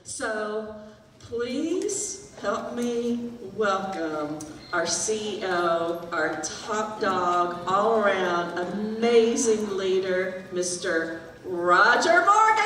So please help me welcome our CEO, our top dog, all around amazing leader, Mr. Roger Morgan!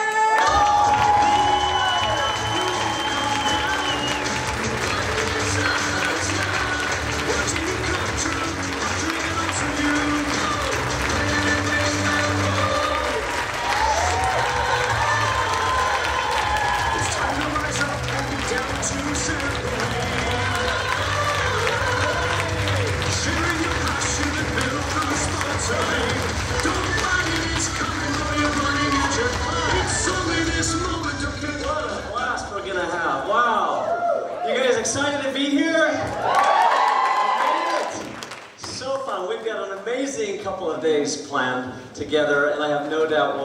Excited to be here? So fun. We've got an amazing couple of days planned together, and I have no doubt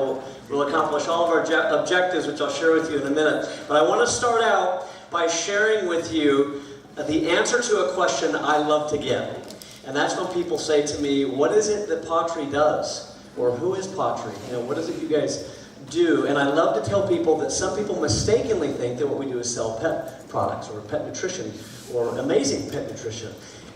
we'll accomplish all of our objectives, which I'll share with you in a minute. But I want to start out by sharing with you the answer to a question I love to get. And that's when people say to me, what is it that pawTree does? Or who is pawTree? What is it you guys do? And I love to tell people that some people mistakenly think that what we do is sell pet products or pet nutrition or amazing pet nutrition.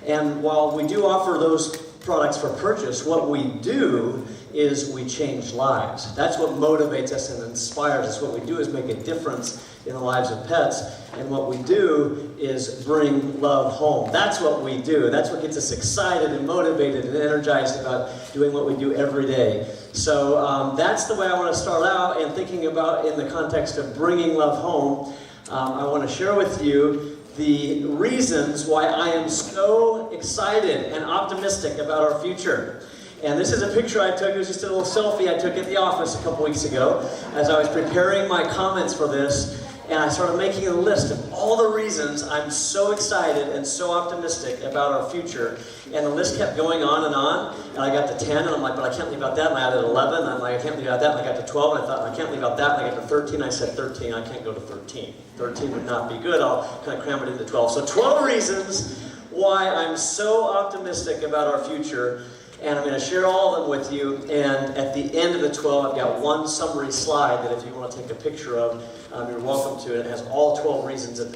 And while we do offer those products for purchase, what we do is we change lives. That's what motivates us and inspires us. What we do is make a difference in the lives of pets. And what we do is bring love home. That's what we do. That's what gets us excited and motivated and energized about doing what we do every day. So that's the way I want to start out, and thinking about in the context of bringing love home. I want to share with you the reasons why I am so excited and optimistic about our future. And this is a picture I took. It was just a little selfie I took at the office a couple weeks ago as I was preparing my comments for this. And I started making a list of all the reasons I'm so excited and so optimistic about our future. And the list kept going on. And I got to 10, and I'm like, but I can't leave out that. And I added 11, and I'm like, I can't leave out that. And I got to 12, and I thought, I can't leave out that. And I got to 13, I said 13, I can't go to 13. 13 would not be good. I'll kind of cram it into 12. So 12 reasons why I'm so optimistic about our future. And I'm going to share all of them with you. And at the end of the 12, I've got one summary slide that if you want to take a picture of, you're welcome to. It has all 12 reasons at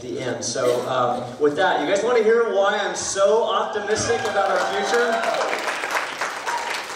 the end. So with that, you guys want to hear why I'm so optimistic about our future?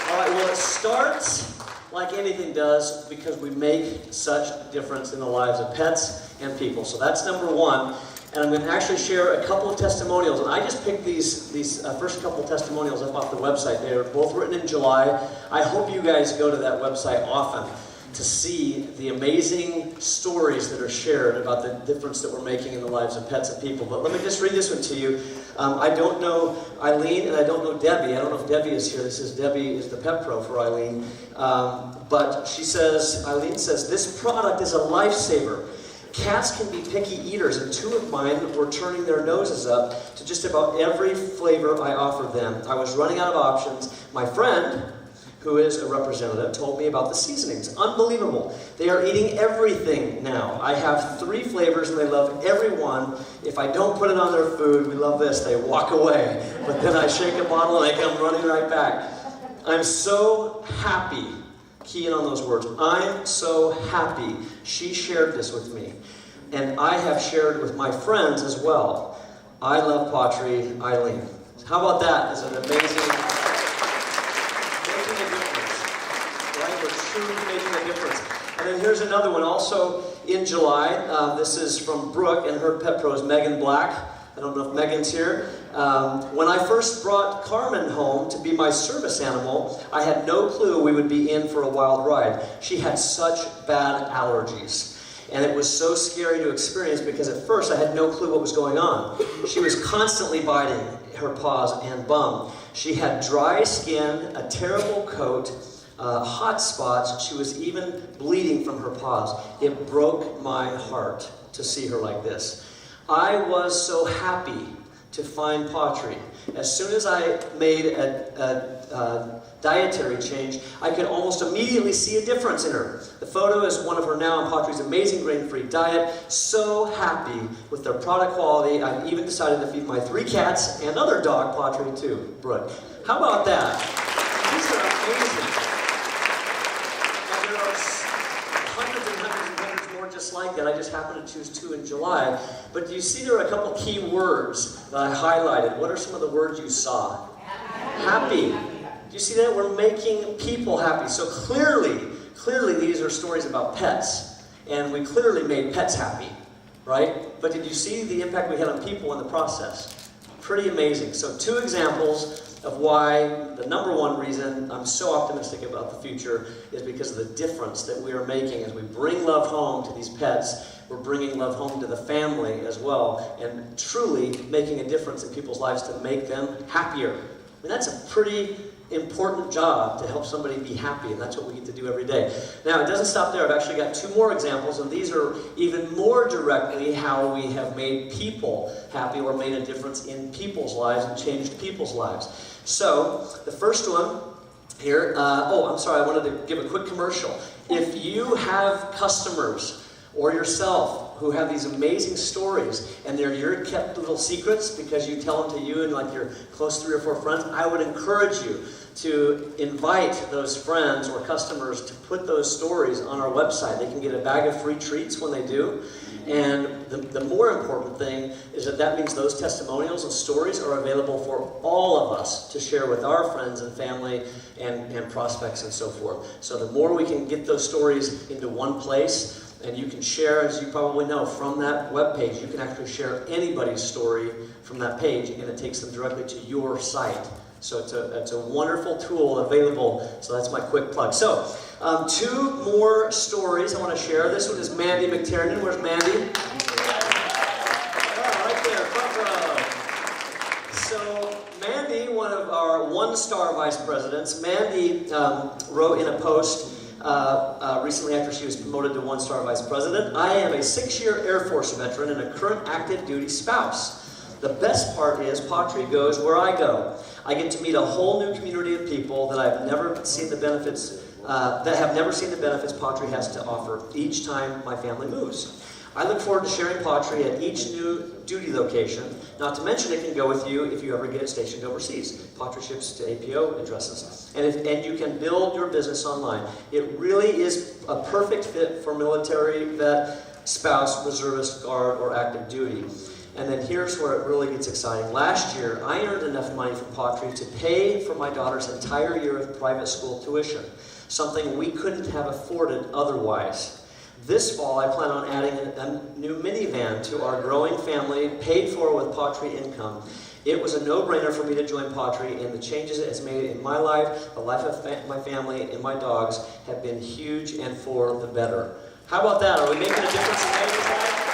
All right, well, it starts like anything does because we make such a difference in the lives of pets and people. So that's number one. And I'm going to actually share a couple of testimonials. And I just picked these first couple testimonials up off the website. They were both written in July. I hope you guys go to that website often to see the amazing stories that are shared about the difference that we're making in the lives of pets and people. But let me just read this one to you. I don't know Eileen, and I don't know Debbie. I don't know if Debbie is here. This is Debbie is the pet pro for Eileen. But she says, Eileen says, this product is a lifesaver. Cats can be picky eaters, and two of mine were turning their noses up to just about every flavor I offered them. I was running out of options. My friend, who is a representative, told me about the seasonings. Unbelievable. They are eating everything now. I have 3 flavors, and they love every one. If I don't put it on their food, we love this, they walk away. But then I shake a bottle, and they come running right back. I'm so happy. Key in on those words. I'm so happy she shared this with me. And I have shared it with my friends as well. I love pawTree, Eileen. How about that as an amazing, making a difference. Right? We're truly making a difference. And then here's another one also in July. This is from Brooke, and her pet pro is Megan Black. I don't know if Megan's here. When I first brought Carmen home to be my service animal, I had no clue we would be in for a wild ride. She had such bad allergies. And it was so scary to experience because at first I had no clue what was going on. She was constantly biting her paws and bum. She had dry skin, a terrible coat, hot spots. She was even bleeding from her paws. It broke my heart to see her like this. I was so happy to find pawTree. As soon as I made a dietary change, I could almost immediately see a difference in her. The photo is one of her now on pawTree's amazing grain-free diet. So happy with their product quality, I've even decided to feed my 3 cats and other dog pawTree too, Brooke. How about that? These are amazing. And there are hundreds and hundreds and hundreds more just just like that. I just happened to choose 2 in July. But do you see there are a couple key words that I highlighted? What are some of the words you saw? Happy. Do you see that? We're making people happy. So clearly these are stories about pets. And we clearly made pets happy, right? But did you see the impact we had on people in the process? Pretty amazing. So 2 examples of why the number 1 reason I'm so optimistic about the future is because of the difference that we are making as we bring love home to these pets. We're bringing love home to the family as well, and truly making a difference in people's lives to make them happier. I mean, that's a pretty important job to help somebody be happy, and that's what we get to do every day. Now, it doesn't stop there. I've actually got 2 more examples, and these are even more directly how we have made people happy or made a difference in people's lives and changed people's lives. So, the first one here, I'm sorry, I wanted to give a quick commercial. If you have customers or yourself who have these amazing stories and they're your kept little secrets because you tell them to you and like your close 3 or 4 friends, I would encourage you to invite those friends or customers to put those stories on our website. They can get a bag of free treats when they do. And the more important thing is that means those testimonials and stories are available for all of us to share with our friends and family and prospects and so forth. So the more we can get those stories into one place, and you can share, as you probably know, from that webpage, you can actually share anybody's story from that page, and it takes them directly to your site. So it's a wonderful tool available. So that's my quick plug. So 2 more stories I want to share. This one is Mandy McTiernan. Where's Mandy? Oh, right there, front row. So Mandy, one of our 1-star vice presidents, Mandy wrote in a post recently after she was promoted to 1-star vice president, I am a 6-year Air Force veteran and a current active duty spouse. The best part is Patri goes where I go. I get to meet a whole new community of people that I've never seen the benefits, that have never seen the benefits Patri has to offer each time my family moves. I look forward to sharing Patri at each new duty location, not to mention it can go with you if you ever get stationed overseas. Patri ships to APO addresses. And you can build your business online. It really is a perfect fit for military, vet, spouse, reservist, guard, or active duty. And then here's where it really gets exciting. Last year, I earned enough money from Patri to pay for my daughter's entire year of private school tuition, something we couldn't have afforded otherwise. This fall, I plan on adding a new minivan to our growing family, paid for with Patri income. It was a no-brainer for me to join Patri, and the changes it has made in my life, the life of my family, and my dogs have been huge and for the better. How about that? Are we making a difference in Mandy's life?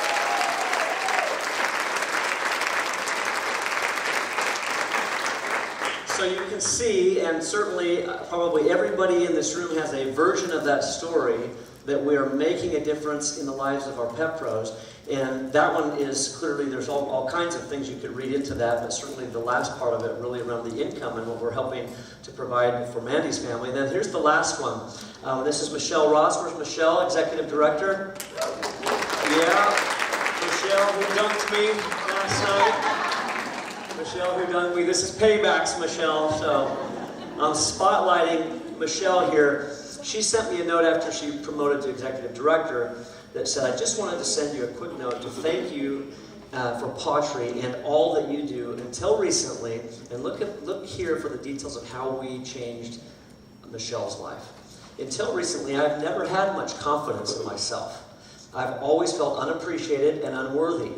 So you can see, and certainly probably everybody in this room has a version of that story, that we are making a difference in the lives of our pet pros. And that one is clearly, there's all kinds of things you could read into that, but certainly the last part of it really around the income and what we're helping to provide for Mandy's family. And then here's the last one. This is Michelle Ross. Where's Michelle, Executive Director? Yeah, Michelle, who dunked me last night. Michelle, who dunked me. This is paybacks, Michelle. So I'm spotlighting Michelle here. She sent me a note after she promoted to Executive Director that said, I just wanted to send you a quick note to thank you for Patri and all that you do until recently, and look here for the details of how we changed Michelle's life. Until recently, I've never had much confidence in myself. I've always felt unappreciated and unworthy.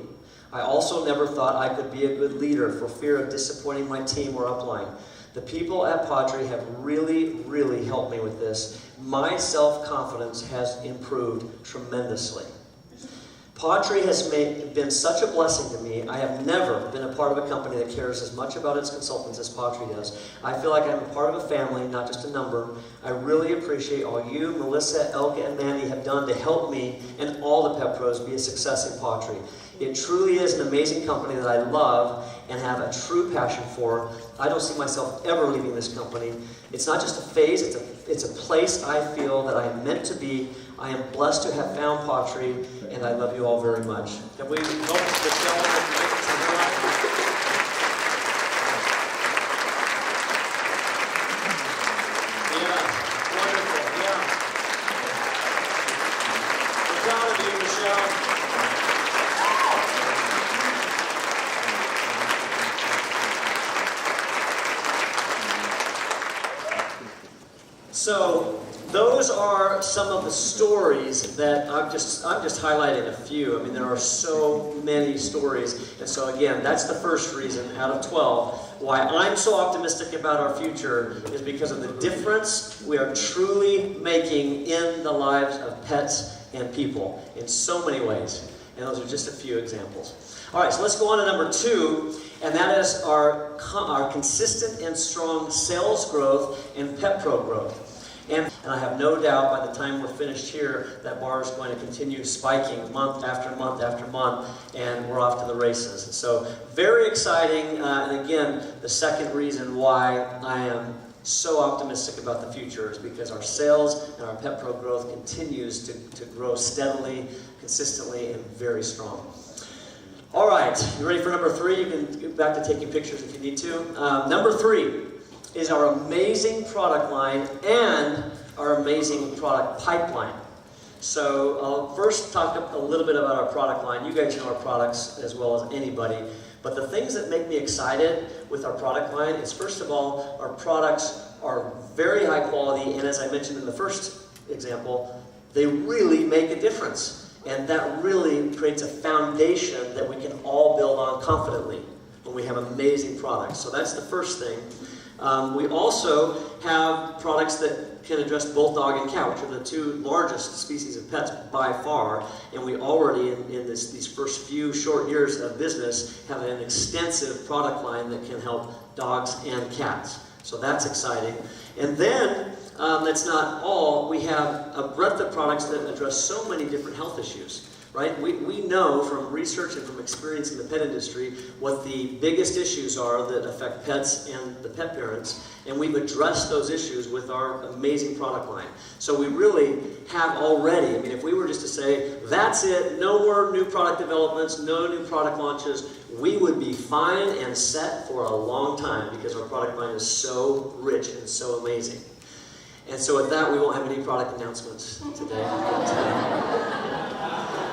I also never thought I could be a good leader for fear of disappointing my team or upline. The people at Patri have really, really helped me with this. My self-confidence has improved tremendously. Patri has been such a blessing to me. I have never been a part of a company that cares as much about its consultants as Patri does. I feel like I'm a part of a family, not just a number. I really appreciate all you, Melissa, Elke, and Mandy have done to help me and all the pet pros be a success in Patri. It truly is an amazing company that I love and have a true passion for. I don't see myself ever leaving this company. It's not just a phase, it's a place I feel that I am meant to be. I am blessed to have found Patri, and I love you all very much. Can we help Michelle with the difference in her life? Yeah, wonderful, yeah. We're proud of you, Michelle. go. So those are some of the stories that I'm just highlighting a few. I mean, there are so many stories. And so again, that's the first reason out of 12 why I'm so optimistic about our future is because of the difference we are truly making in the lives of pets and people in so many ways. And those are just a few examples. All right, so let's go on to number 2, and that is our consistent and strong sales growth and pet pro growth. And I have no doubt by the time we're finished here, that bar is going to continue spiking month after month after month, and we're off to the races. And so, very exciting, and again, the second reason why I am so optimistic about the future is because our sales and our pet pro growth continues to grow steadily, consistently, and very strong. All right, you ready for number 3? You can get back to taking pictures if you need to. Number 3 is our amazing product line and our amazing product pipeline. So I'll first talk a little bit about our product line. You guys know our products as well as anybody. But the things that make me excited with our product line is, first of all, our products are very high quality, and as I mentioned in the first example, they really make a difference. And that really creates a foundation that we can all build on confidently when we have amazing products. So that's the first thing. We also have products that can address both dog and cat, which are the 2 largest species of pets by far. And we already, in these first few short years of business, have an extensive product line that can help dogs and cats. So that's exciting. And then, that's not all. We have a breadth of products that address so many different health issues. Right? We know from research and from experience in the pet industry what the biggest issues are that affect pets and the pet parents, and we've addressed those issues with our amazing product line. So we really have already, I mean, if we were just to say, that's it, no more new product developments, no new product launches, we would be fine and set for a long time because our product line is so rich and so amazing. And so with that, we won't have any product announcements today.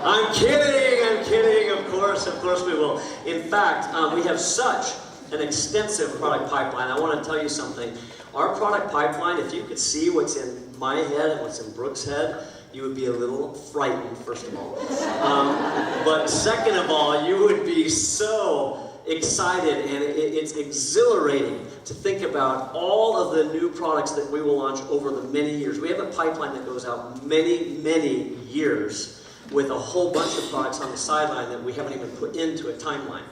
I'm kidding, of course we will. In fact, we have such an extensive product pipeline. I want to tell you something. Our product pipeline, if you could see what's in my head and what's in Brooke's head, you would be a little frightened, first of all. But second of all, you would be so excited, and it's exhilarating to think about all of the new products that we will launch over the many years. We have a pipeline that goes out many, many years, with a whole bunch of products on the sideline that we haven't even put into a timeline.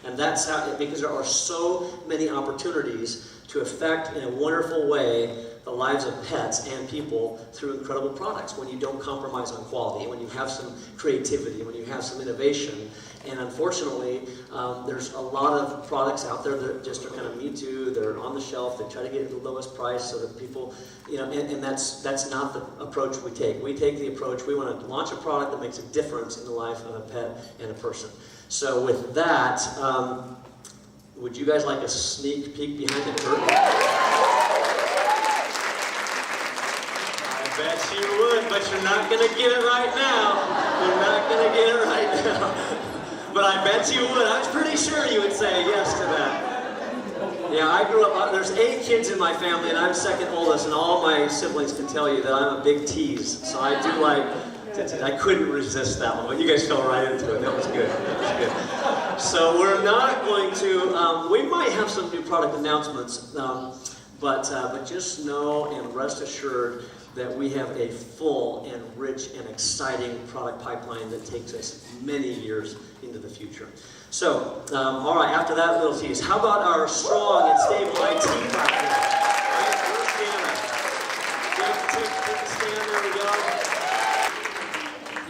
And that's how, because there are so many opportunities to affect in a wonderful way the lives of pets and people through incredible products when you don't compromise on quality, when you have some creativity, when you have some innovation. And unfortunately, there's a lot of products out there that just are kind of me too. They're on the shelf. They try to get the lowest price so that people, and that's not the approach we take. We take the approach, we want to launch a product that makes a difference in the life of a pet and a person. So with that, would you guys like a sneak peek behind the curtain? I bet you would, but you're not going to get it right now. You're not going to get it right now. But I bet you would. I was pretty sure you would say yes to that. Yeah, I grew up, there's 8 kids in my family, and I'm second oldest, and all my siblings can tell you that I'm a big tease. So I do like I couldn't resist that one, but you guys fell right into it. That was good. That was good. So we're not going to, we might have some new product announcements, but just know and rest assured that we have a full and rich and exciting product pipeline that takes us many years into the future. So, all right, after that little tease, how about our strong and stable IT platform? Right, where's Jana? Take a stand, there we go.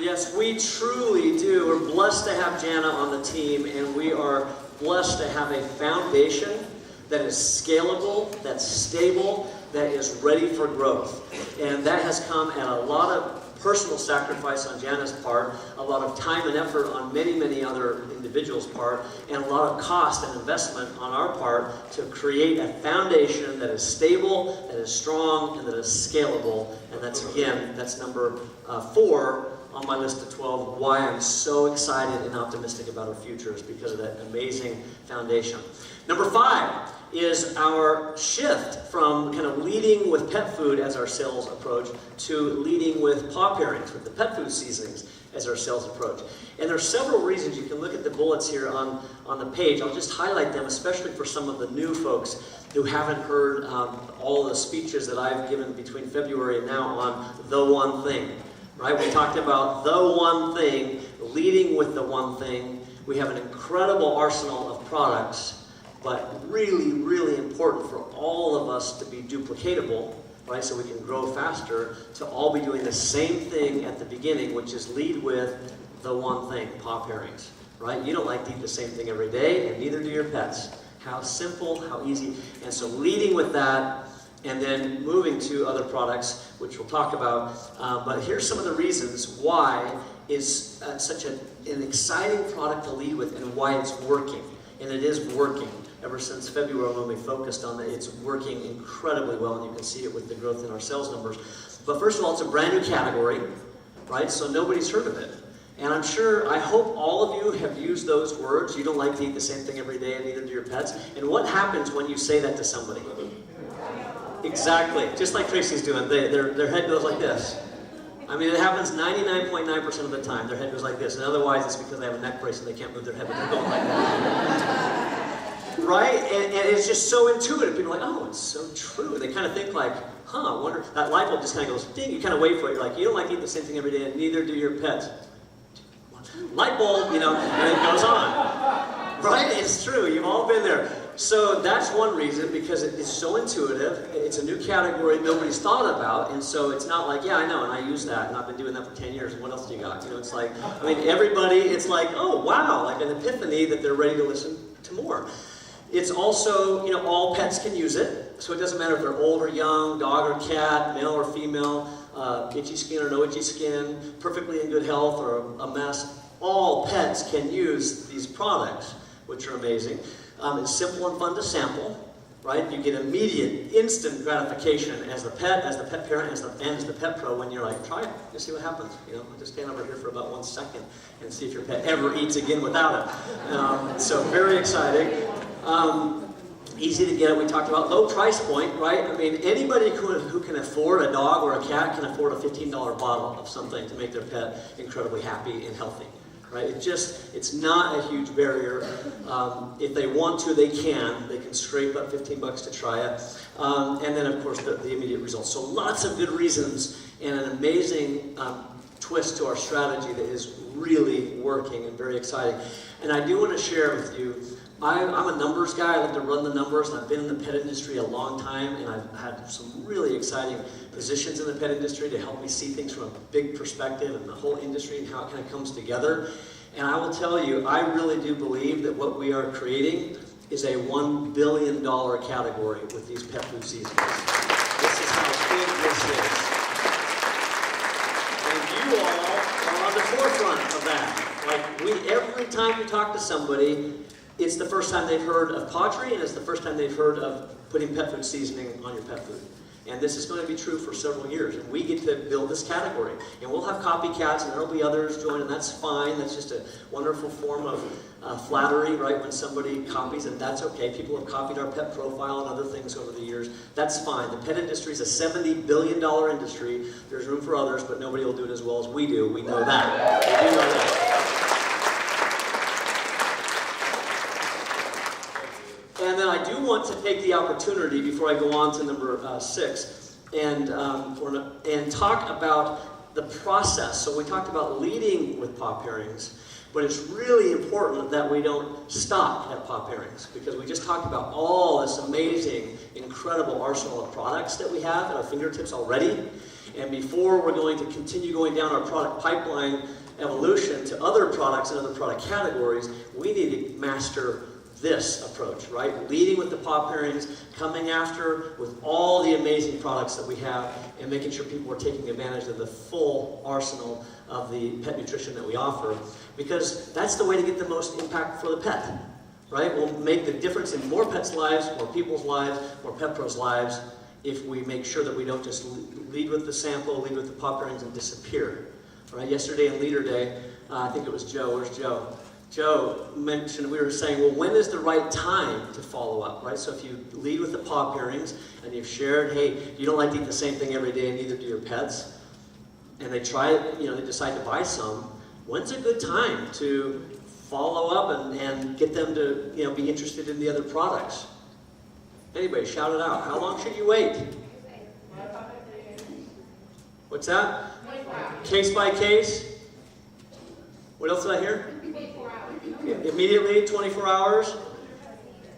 Yes, we truly do. We're blessed to have Jana on the team, and we are blessed to have a foundation that is scalable, that's stable, that is ready for growth. And that has come at a lot of personal sacrifice on Jana's part, a lot of time and effort on many, many other individuals' part, and a lot of cost and investment on our part to create a foundation that is stable, that is strong, and that is scalable. And that's, again, that's number 4 on my list of 12 why I'm so excited and optimistic about our future is because of that amazing foundation. Number 5 is our shift from kind of leading with pet food as our sales approach to leading with paw pairings, with the pet food seasonings as our sales approach. And there are several reasons. You can look at the bullets here on the page. I'll just highlight them, especially for some of the new folks who haven't heard all the speeches that I've given between February and now on the one thing. Right? We talked about the one thing, leading with the one thing. We have an incredible arsenal of products, but really, really important for all of us to be duplicatable, right? So we can grow faster, to all be doing the same thing at the beginning, which is lead with the one thing, paw pairings, right? You don't like to eat the same thing every day, and neither do your pets. How simple, how easy. And so leading with that, and then moving to other products, which we'll talk about. But here's some of the reasons why is such an exciting product to lead with and why it's working. And it is working. Ever since February when we focused on it, it's working incredibly well, and you can see it with the growth in our sales numbers. But first of all, it's a brand new category, right? So nobody's heard of it. And I'm sure, I hope all of you have used those words. You don't like to eat the same thing every day, and neither do your pets. And what happens when you say that to somebody? Exactly, just like Tracy's doing. Their head goes like this. I mean, it happens 99.9% of the time. Their head goes like this, and otherwise it's because they have a neck brace and they can't move their head, but they're going like that. Right? And it's just so intuitive. People are like, oh, it's so true. They kind of think like, huh, I wonder, that light bulb just kind of goes ding. You kind of wait for it. You're like, you don't like to eat the same thing every day, and neither do your pets. Light bulb, you know, and it goes on. Right? It's true. You've all been there. So that's one reason, because it's so intuitive. It's a new category nobody's thought about, and so it's not like, yeah, I know, and I use that, and I've been doing that for 10 years, and what else do you got? You know, it's like, I mean, everybody, it's like, oh, wow, like an epiphany that they're ready to listen to more. It's also, you know, all pets can use it, so it doesn't matter if they're old or young, dog or cat, male or female, itchy skin or no itchy skin, perfectly in good health or a mess. All pets can use these products, which are amazing. It's simple and fun to sample, right? You get immediate, instant gratification as the pet parent, and as the pet pro when you're like, try it, just see what happens. You know, just stand over here for about 1 second and see if your pet ever eats again without it. So very exciting. Easy to get it. We talked about low price point, right? I mean, anybody who can afford a dog or a cat can afford a $15 bottle of something to make their pet incredibly happy and healthy. Right? It's not a huge barrier. If they want to, they can. They can scrape up $15 to try it. And then, of course, the immediate results. So lots of good reasons and an amazing twist to our strategy that is really working and very exciting. And I do want to share with you, I'm a numbers guy. I like to run the numbers, and I've been in the pet industry a long time, and I've had some really exciting positions in the pet industry to help me see things from a big perspective and the whole industry and how it kind of comes together. And I will tell you, I really do believe that what we are creating is a $1 billion category with these pet food seasonings. This is how big this is. And you all are on the forefront of that. Like, every time you talk to somebody, it's the first time they've heard of pottery, and it's the first time they've heard of putting pet food seasoning on your pet food. And this is going to be true for several years. And we get to build this category. And we'll have copycats, and there'll be others join, and that's fine. That's just a wonderful form of flattery, right? When somebody copies, and that's okay. People have copied our pet profile and other things over the years. That's fine. The pet industry is a $70 billion industry. There's room for others, but nobody will do it as well as we do. We know that. We do know that. And then I do want to take the opportunity, before I go on to number 6, and talk about the process. So we talked about leading with paw pairings, but it's really important that we don't stop at paw pairings, because we just talked about all this amazing, incredible arsenal of products that we have at our fingertips already. And before we're going to continue going down our product pipeline evolution to other products and other product categories, we need to master this approach, right? Leading with the paw pairings, coming after with all the amazing products that we have, and making sure people are taking advantage of the full arsenal of the pet nutrition that we offer, because that's the way to get the most impact for the pet, right? We'll make the difference in more pets' lives, more people's lives, more pet pros' lives, if we make sure that we don't just lead with the sample, lead with the paw pairings, and disappear. Right? Yesterday in Leader Day, I think it was Joe. Where's Joe? Joe mentioned, we were saying, well, when is the right time to follow up, right? So if you lead with the paw pairings and you've shared, hey, you don't like to eat the same thing every day and neither do your pets, and they try it, they decide to buy some, when's a good time to follow up and get them to, be interested in the other products? Anybody, shout it out. How long should you wait? What's that? Case by case? What else did I hear? Immediately, 24 hours?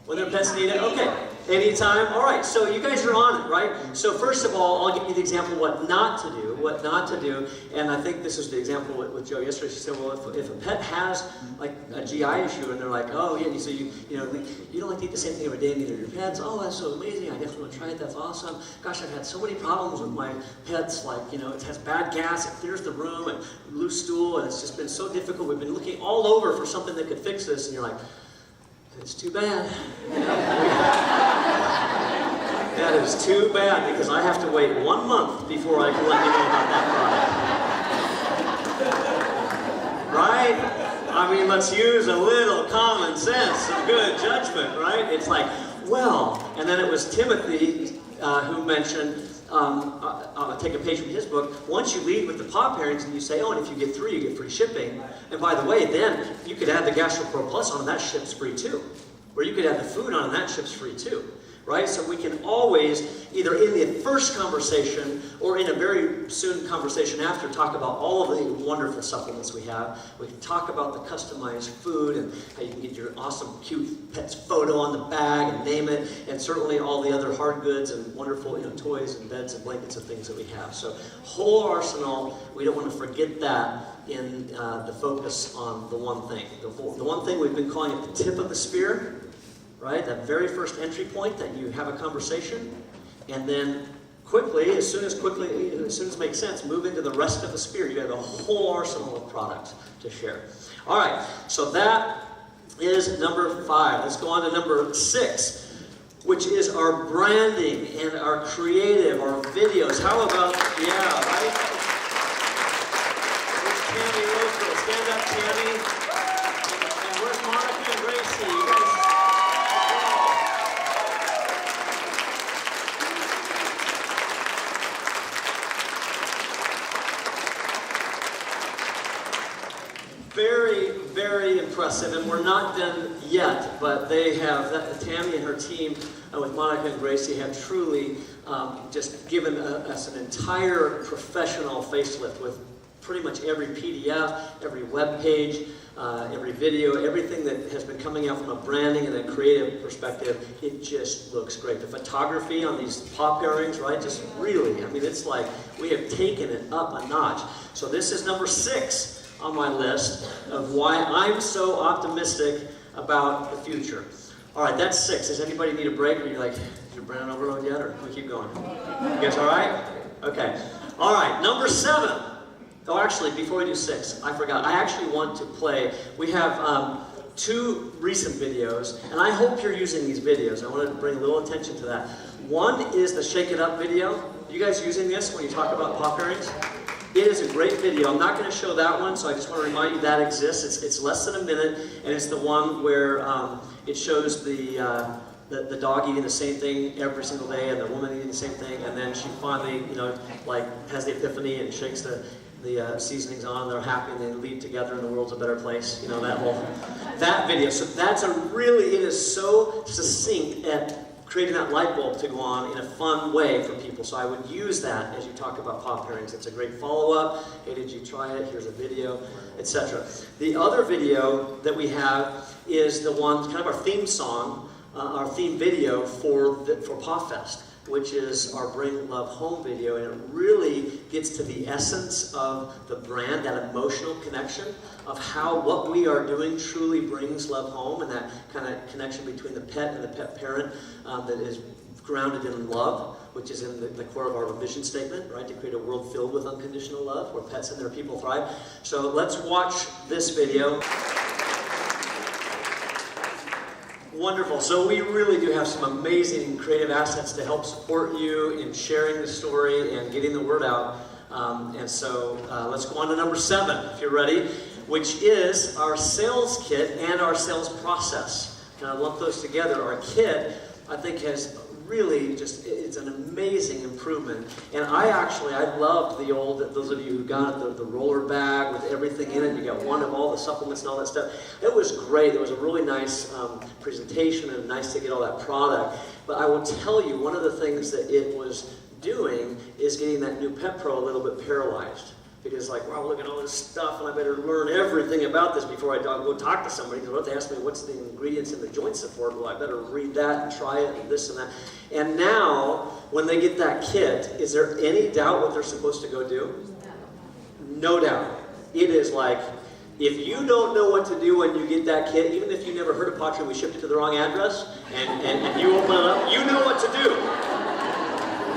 When their pets need it? Okay. Anytime? All right, so you guys are on it, right? So first of all, I'll give you the example of what not to do, and I think this is the example with Joe yesterday. She said, well, if a pet has like a GI issue and they're like, oh yeah, so you don't like to eat the same thing every day, neither do your pets. Oh, that's so amazing, I definitely want to try it, that's awesome. Gosh, I've had so many problems with my pets, like, it has bad gas, it clears the room, and loose stool, and it's just been so difficult. We've been looking all over for something that could fix this, and you're like, it's too bad. That is too bad, because I have to wait 1 month before I can let you know about that product. Right? I mean, let's use a little common sense, some good judgment, right? It's like, well, and then it was Timothy who mentioned, I'll take a page from his book, once you lead with the paw pairings and you say, oh, and if you get 3, you get free shipping. And by the way, then you could add the GastroPro Plus on and that ships free too. Or you could add the food on and that ships free too. Right? So we can always, either in the first conversation or in a very soon conversation after, talk about all of the wonderful supplements we have. We can talk about the customized food and how you can get your awesome, cute pet's photo on the bag and name it, and certainly all the other hard goods and wonderful toys and beds and blankets and things that we have. So whole arsenal, we don't want to forget that in the focus on the one thing. The one thing we've been calling it the tip of the spear. Right? That very first entry point that you have a conversation, and then quickly, as soon as it makes sense, move into the rest of the spear. You have a whole arsenal of products to share. All right, so that is number 5. Let's go on to number 6, which is our branding and our creative, our videos. How about, right? Where's Tammy Roseville? Stand up, Tammy. And where's Monica and Gracie? You guys. Very, very impressive, and we're not done yet, but they have, Tammy and her team with Monica and Gracie have truly just given us an entire professional facelift with pretty much every PDF, every web page, every video, everything that has been coming out from a branding and a creative perspective. It just looks great. The photography on these paw pairings, right, just really, I mean, it's like we have taken it up a notch. So this is number 6 on my list of why I'm so optimistic about the future. All right, that's 6. Does anybody need a break? Or you're like, is your Brandon overload yet? Or can we keep going? You guys all right? Okay. All right, number 7. Oh, actually, before we do 6, I forgot. I actually want to play. We have 2 recent videos, and I hope you're using these videos. I wanted to bring a little attention to that. One is the Shake It Up video. You guys using this when you talk about paw pairings? It is a great video. I'm not going to show that one, so I just want to remind you that exists. It's less than a minute, and it's the one where it shows the dog eating the same thing every single day, and the woman eating the same thing, and then she finally, has the epiphany and shakes the seasonings on. They're happy, and they leave together, and the world's a better place. That video. So it is so succinct at creating that light bulb to go on in a fun way for people. So I would use that as you talk about paw pairings. It's a great follow-up. Hey, did you try it? Here's a video, etc. The other video that we have is the one, kind of our theme song, our theme video for pawFest, which is our Bring Love Home video, and it really gets to the essence of the brand, that emotional connection of how what we are doing truly brings love home, and that kind of connection between the pet and the pet parent that is grounded in love, which is in the core of our vision statement, right? To create a world filled with unconditional love, where pets and their people thrive. So let's watch this video. Wonderful. So we really do have some amazing creative assets to help support you in sharing the story and getting the word out And so let's go on to number 7, if you're ready, which is our sales kit and our sales process. And I lump those together. Our kit, I think, has really it's an amazing improvement. And I loved the old, those of you who got the roller bag with everything in it, you got one of all the supplements and all that stuff. It was great. It was a really nice presentation and nice to get all that product. But I will tell you, one of the things that it was doing is getting that new Pet Pro a little bit paralyzed. Because like, wow, look at all this stuff, and I better learn everything about this before I go talk to somebody. Because what they ask me, what's the ingredients in the joint support? Well, I better read that and try it and this and that. And now, when they get that kit, is there any doubt what they're supposed to go do? No doubt. It is like, if you don't know what to do when you get that kit, even if you never heard of Patria, we shipped it to the wrong address, and you open it up, you know what to do.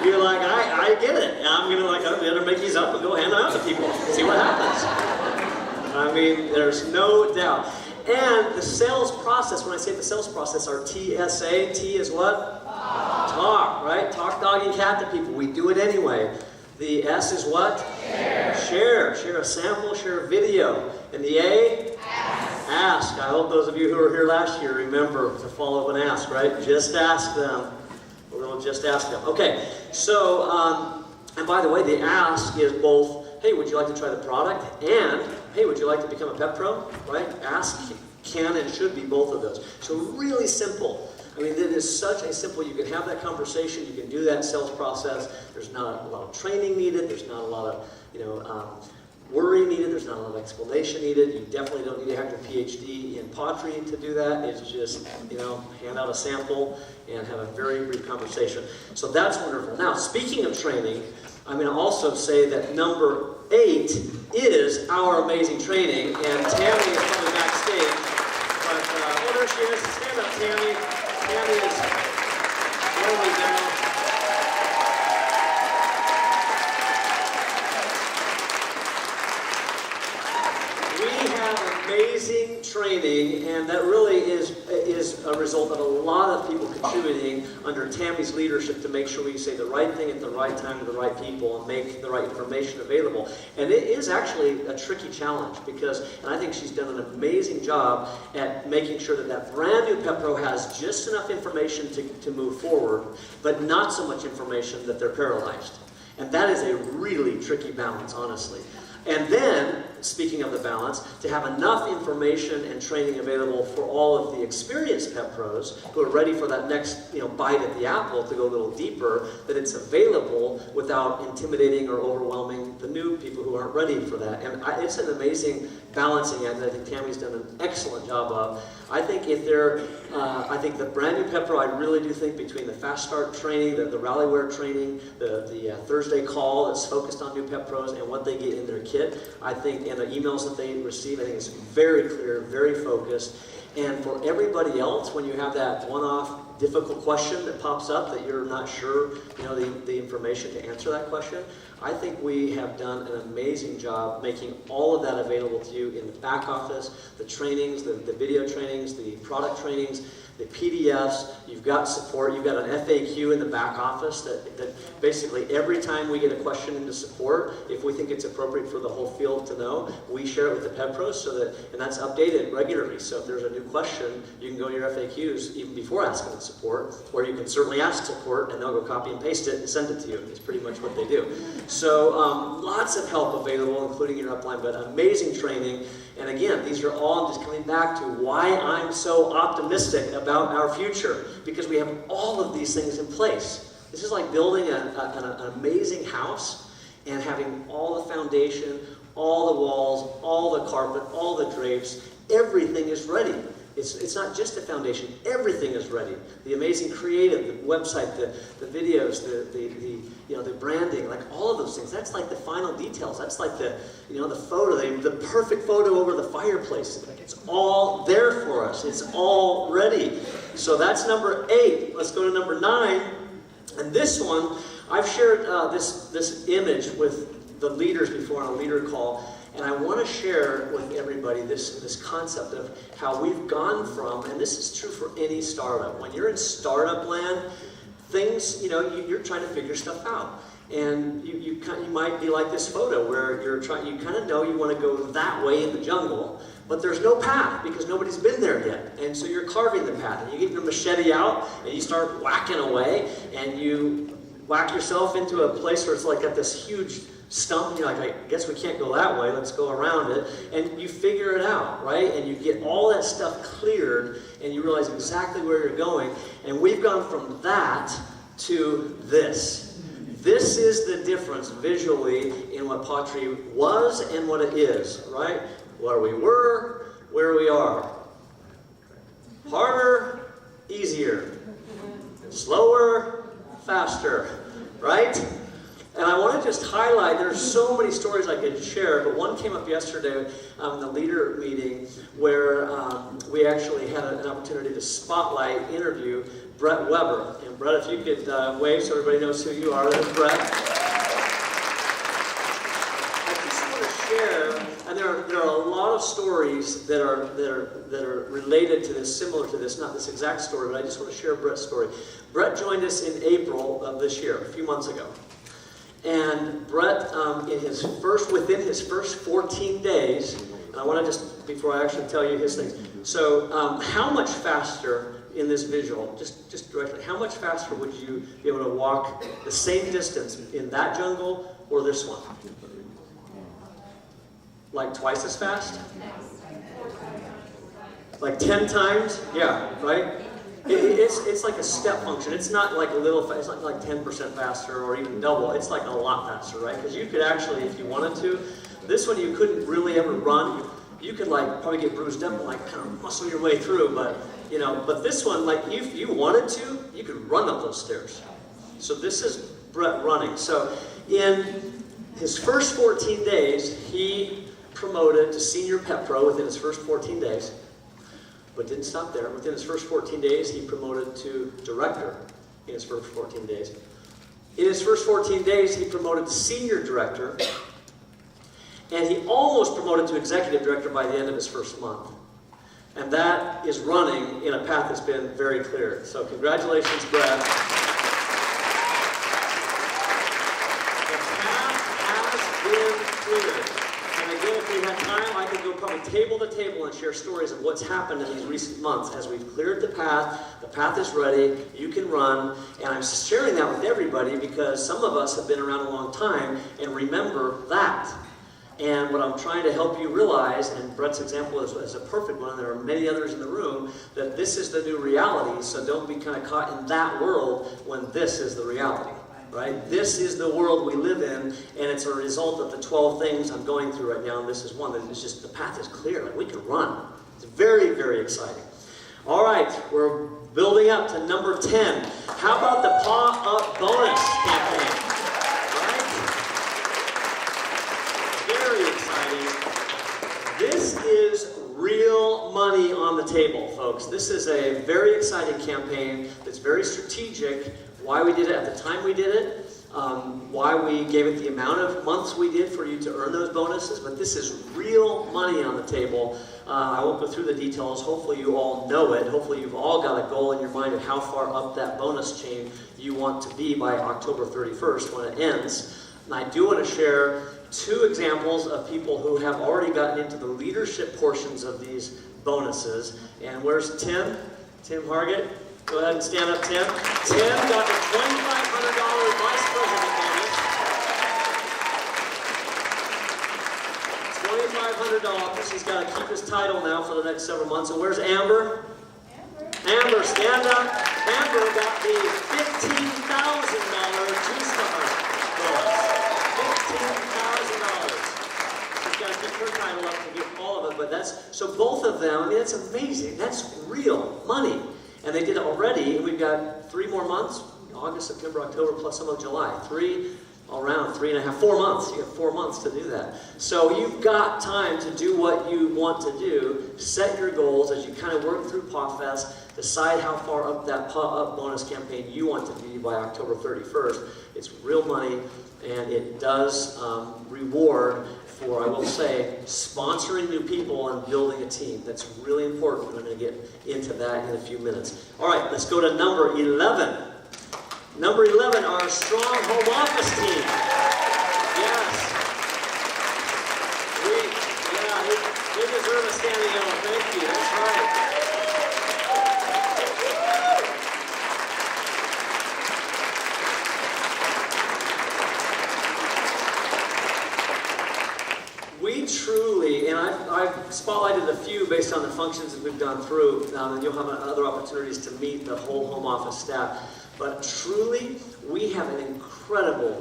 You're like, I get it. And I'm gonna make these up and go hand them out to people. See what happens. I mean, there's no doubt. And the sales process, when I say the sales process, our TSA, T is what? Talk, right? Talk, dog, and cat to people. We do it anyway. The S is what? Share. Share a sample, share a video. And the A? Ask. I hope those of you who were here last year remember to follow up and ask, right? Just ask them. We'll just ask them. Okay, so, and by the way, the ask is both, hey, would you like to try the product? And, hey, would you like to become a Pet Pro? Right? Ask can and should be both of those. So really simple. I mean, it is such a simple, you can have that conversation, you can do that sales process. There's not a lot of training needed. There's not a lot of, worry needed. There's not a lot of explanation needed. You definitely don't need to have your PhD in pottery to do that. It's just, hand out a sample and have a very brief conversation. So that's wonderful. Now, speaking of training, I'm going to also say that number 8 is our amazing training, and Tammy is coming backstage. But, there she is. Stand up, Tammy. Tammy is slowly down. Amazing training, and that really is a result of a lot of people contributing under Tammy's leadership to make sure we say the right thing at the right time to the right people and make the right information available. And it is actually a tricky challenge and I think she's done an amazing job at making sure that that brand new Pet Pro has just enough information to move forward, but not so much information that they're paralyzed. And that is a really tricky balance, honestly. And then, speaking of the balance, to have enough information and training available for all of the experienced Pet Pros who are ready for that next bite at the apple to go a little deeper, that it's available without intimidating or overwhelming the new people who aren't ready for that. And it's an amazing balancing act that I think Tammy's done an excellent job of. I think I think the brand new Pet Pro, I really do think between the Fast Start training, the Rallywear training, the Thursday call that's focused on new Pet Pros and what they get in their kit, I think, and the emails that they receive, I think it's very clear, very focused. And for everybody else, when you have that one-off difficult question that pops up that you're not sure, the information to answer that question, I think we have done an amazing job making all of that available to you in the back office, the trainings, the video trainings, the product trainings, the PDFs. You've got support. You've got an FAQ in the back office that basically every time we get a question into support, if we think it's appropriate for the whole field to know, we share it with the Pet Pros and that's updated regularly. So if there's a new question, you can go to your FAQs even before asking the support, or you can certainly ask support and they'll go copy and paste it and send it to you. It's pretty much what they do. So lots of help available, including your upline, but amazing training. And again, these are all just coming back to why I'm so optimistic about our future, because we have all of these things in place. This is like building an amazing house and having all the foundation, all the walls, all the carpet, all the drapes, everything is ready. It's not just the foundation, everything is ready. The amazing creative, the website, the videos, the branding, like all of those things. That's like the final details. That's like the photo, the perfect photo over the fireplace. Like it's all there for us. It's all ready. So that's number 8. Let's go to number 9. And this one, I've shared this image with the leaders before on a leader call. And I want to share with everybody this concept of how we've gone from, and this is true for any startup, when you're in startup land, things, you're trying to figure stuff out. And you might be like this photo where you kind of know you want to go that way in the jungle, but there's no path because nobody's been there yet. And so you're carving the path, and you get your machete out and you start whacking away, and you whack yourself into a place where it's like got this huge stump, and you're like, I guess we can't go that way, let's go around it. And you figure it out, right? And you get all that stuff cleared, and you realize exactly where you're going. And we've gone from that to this. This is the difference visually in what pottery was and what it is, right? Where we were, where we are. Harder, easier. Slower, faster, right? And I want to just highlight, there's so many stories I could share, but one came up yesterday in the leader meeting where we actually had an opportunity to spotlight, interview Brett Weber. And Brett, if you could wave so everybody knows who you are, that's Brett. I just want to share, and there are a lot of stories that are related to this, similar to this, not this exact story, but I just want to share Brett's story. Brett joined us in April of this year, a few months ago. And Brett, within his first 14 days, and I want to just, before I actually tell you his things, so how much faster in this visual, just directly, how much faster would you be able to walk the same distance in that jungle or this one? Like twice as fast? Like 10 times? Yeah, right? It's like a step function. It's not like a little, it's not like 10% faster or even double. It's like a lot faster, right? Because you could actually, if you wanted to, this one you couldn't really ever run. You could like probably get bruised up and like kind of muscle your way through, but this one, like if you wanted to, you could run up those stairs. So this is Brett running. So in his first 14 days, he promoted to senior pet pro within his first 14 days. But didn't stop there. Within his first 14 days, he promoted to director in his first 14 days. In his first 14 days, he promoted to senior director, and he almost promoted to executive director by the end of his first month. And that is running in a path that's been very clear. So congratulations, Brad. The path has been cleared. And again, if we had time, I could go probably table to table and share stories of what's happened in these recent months. As we've cleared the path is ready, you can run, and I'm sharing that with everybody because some of us have been around a long time and remember that. And what I'm trying to help you realize, and Brett's example is a perfect one, there are many others in the room, that this is the new reality, so don't be kind of caught in that world when this is the reality. Right? This is the world we live in, and it's a result of the 12 things I'm going through right now, and this is one that is just, the path is clear, like we can run. It's very, very exciting. All right, we're building up to number 10. How about the Paw Up bonus campaign? All right? Very exciting. This is real money on the table, folks. This is a very exciting campaign that's very strategic. Why we did it at the time we did it, why we gave it the amount of months we did for you to earn those bonuses, but this is real money on the table. I won't go through the details. Hopefully you all know it. Hopefully you've all got a goal in your mind of how far up that bonus chain you want to be by October 31st when it ends. And I do want to share 2 examples of people who have already gotten into the leadership portions of these bonuses. And where's Tim? Tim Hargett? Go ahead and stand up, Tim. Tim got the $2,500 Vice President bonus. $2,500. He's got to keep his title now for the next several months. And where's Amber? Amber, stand up. Amber got the $15,000 two-star bonus. $15,000. She's got to keep her title up to get all of it. But so both of them, I mean, that's amazing. That's real money. And they did it already, and we've got 3 more months, August, September, October, plus some of July. 3, all around 3.5, 4 months. You have 4 months to do that. So you've got time to do what you want to do. Set your goals as you kind of work through pawFest. Decide how far up that Paw Up bonus campaign you want to be by October 31st. It's real money, and it does reward for, I will say, sponsoring new people and building a team. That's really important. I'm going to get into that in a few minutes. All right, let's go to number 11. Number 11, our strong home office team. Yes. They deserve a standing O. Thank you. That's right. We truly, and I've spotlighted a few based on the functions that we've gone through, and you'll have other opportunities to meet the whole home office staff. But truly, we have an incredible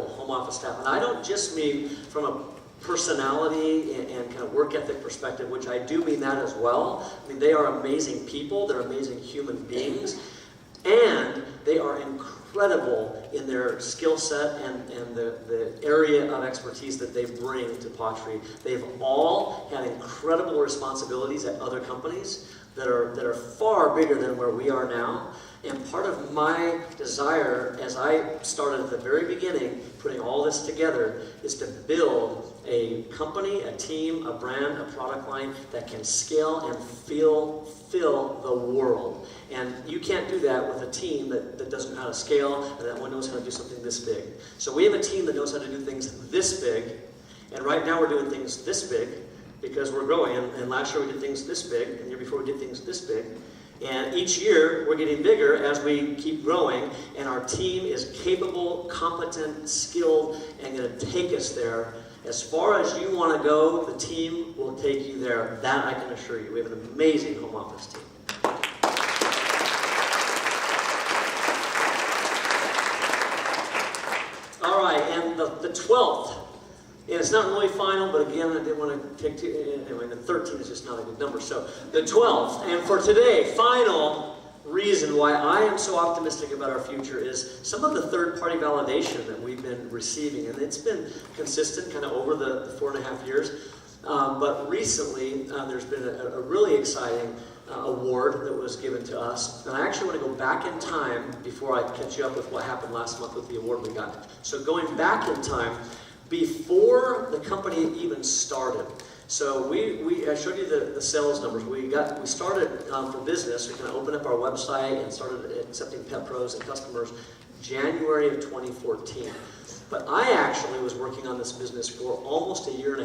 home office staff. And I don't just mean from a personality and kind of work ethic perspective, which I do mean that as well. I mean, they are amazing people, they're amazing human beings, and they are incredible in their skill set and the area of expertise that they bring to Pottery. They've all had incredible responsibilities at other companies that are far bigger than where we are now. And part of my desire, as I started at the very beginning, putting all this together, is to build a company, a team, a brand, a product line that can scale and fill the world. And you can't do that with a team that doesn't know how to scale and that one knows how to do something this big. So we have a team that knows how to do things this big, and right now we're doing things this big because we're growing. And last year we did things this big, and the year before we did things this big. And each year, we're getting bigger as we keep growing, and our team is capable, competent, skilled, and going to take us there. As far as you want to go, the team will take you there. That I can assure you. We have an amazing home office team. All right, and the 12th. And it's not really final, but again, I didn't want to take too, anyway, the 13 is just not a good number. So the 12th, and for today, final reason why I am so optimistic about our future is some of the third-party validation that we've been receiving. And it's been consistent kind of over the 4.5 years. But recently, there's been a really exciting award that was given to us. And I actually want to go back in time before I catch you up with what happened last month with the award we got. So going back in time, before the company even started. So I showed you the sales numbers. We started for business. We kind of opened up our website and started accepting pet pros and customers January of 2014. But I actually was working on this business for almost 1.5 years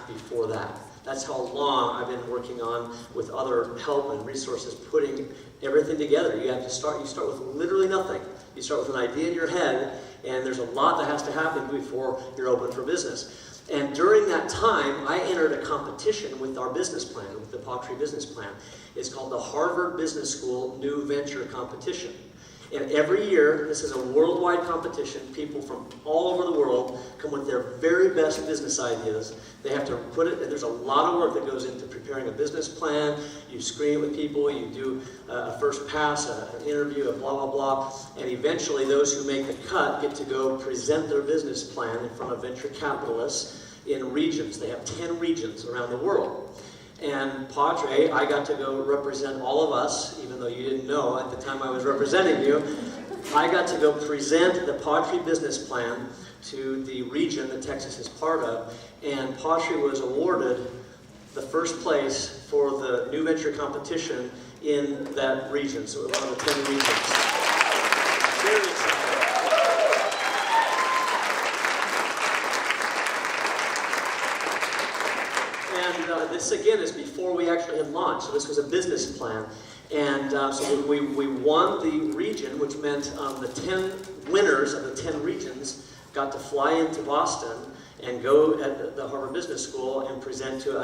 before that. That's how long I've been working on, with other help and resources, putting everything together. You start with literally nothing. You start with an idea in your head, and there's a lot that has to happen before you're open for business. And during that time, I entered a competition with our business plan, with the Pottery business plan. It's called the Harvard Business School New Venture Competition. And every year, this is a worldwide competition. People from all over the world come with their very best business ideas. They have to put it, and there's a lot of work that goes into preparing a business plan. You screen it with people, you do a first pass, an interview, a blah, blah, blah. And eventually, those who make the cut get to go present their business plan in front of venture capitalists in regions. They have 10 regions around the world. And Padre, I got to go represent all of us, even though you didn't know at the time I was representing you. I got to go present the Padre business plan to the region that Texas is part of, and Padre was awarded the first place for the new venture competition in that region. So it was one of the 10 regions. Very exciting. This again is before we actually had launched, so this was a business plan. And so we won the region, which meant the 10 winners of the 10 regions got to fly into Boston and go at the Harvard Business School and present to